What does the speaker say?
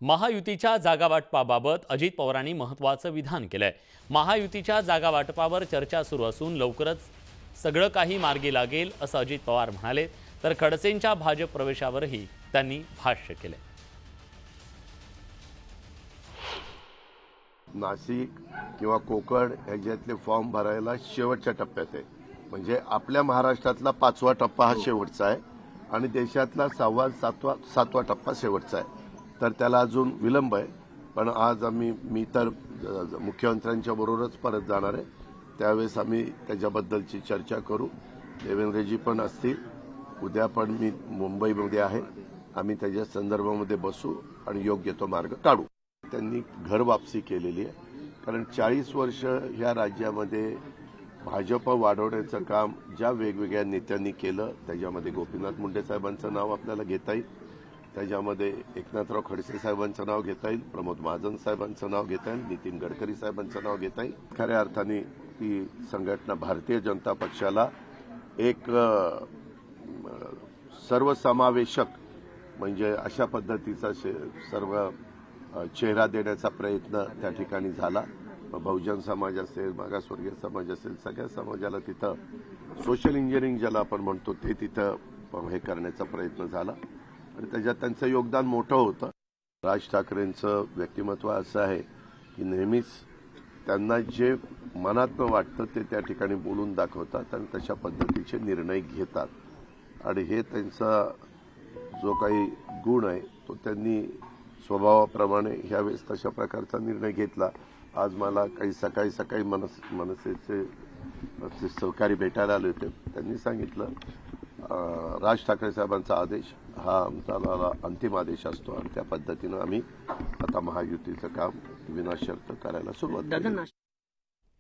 महायुतीच्या जागावाटपाबाबत अजित पवारांनी महत्त्वाचं विधान केलंय। महायुतीच्या जागावाटपावर चर्चा सुरू असून लवकरच सगळं काही मार्गी लागेल असं अजित पवार म्हणाले। तर खडसेंच्या भाजप प्रवेशावरही त्यांनी भाष्य केले। नाशिक किंवा कोकण याच्यातले फॉर्म भरायला शेवटच्या टप्प्यात आहे। म्हणजे आपल्या महाराष्ट्रातला 5वा टप्पा हा शेवटचा आहे आणि देशातला 6वा 7वा टप्पा शेवटचा आहे। तर त्याला अजून विलंब आहे। पण आज मी तर मुख्यमंत्र्यांच्या बरोबरच परत जाणार आहे। त्यावेळेस आम्ही त्याच्याबद्दलची चर्चा करू। देवेंद्रजी पण असतील। उद्या पण मी मुंबईमध्ये आहे। आम्ही त्याच्या संदर्भामध्ये बसू आणि योग्य तो मार्ग काढू। त्यांनी घर वापसी केलेली आहे। कारण 40 वर्ष ह्या राज्यामध्ये भाजप वाढवण्याचं काम ज्या वेगवेगळ्या नेत्यांनी केलं त्याच्यामध्ये गोपीनाथ मुंडे साहेबांचं नाव आपल्याला घेता येईल, त्याच्यामध्ये एकनाथराव खडसे साहेबांचं नाव घेता येईल, प्रमोद महाजन साहेबांचं नाव घेता येईल, नितीन गडकरी साहेबांचं नाव घेता येईल। खऱ्या अर्थाने ती संघटना भारतीय जनता पक्षाला एक सर्वसमावेशक म्हणजे अशा पद्धतीचा सर्व चेहरा देण्याचा प्रयत्न त्या ठिकाणी झाला। बहुजन समाज असेल, मागासवर्गीय समाज असेल, सगळ्या समाजाला तिथं सोशल इंजिनिअरिंग ज्याला आपण म्हणतो ते तिथं हे करण्याचा प्रयत्न झाला आणि त्याच्यात त्यांचं योगदान मोठं होतं। राज ठाकरेंचं व्यक्तिमत्व असं आहे की नेहमीच त्यांना जे मनातनं वाटतं ते त्या ठिकाणी बोलून दाखवतात आणि तशा पद्धतीचे निर्णय घेतात आणि हे त्यांचा जो काही गुण आहे तो त्यांनी स्वभावाप्रमाणे ह्यावेळेस तशा प्रकारचा निर्णय घेतला। आज मला काही सकाळी मनसेचे सहकारी भेटायला आले होते। त्यांनी सांगितलं राज ठाकरे साहेबांचा आदेश हा आमचा अंतिम आदेश असतो आणि त्या पद्धतीनं आम्ही आता महायुतीचं काम विनाशर्त करायला सुरुवात केली।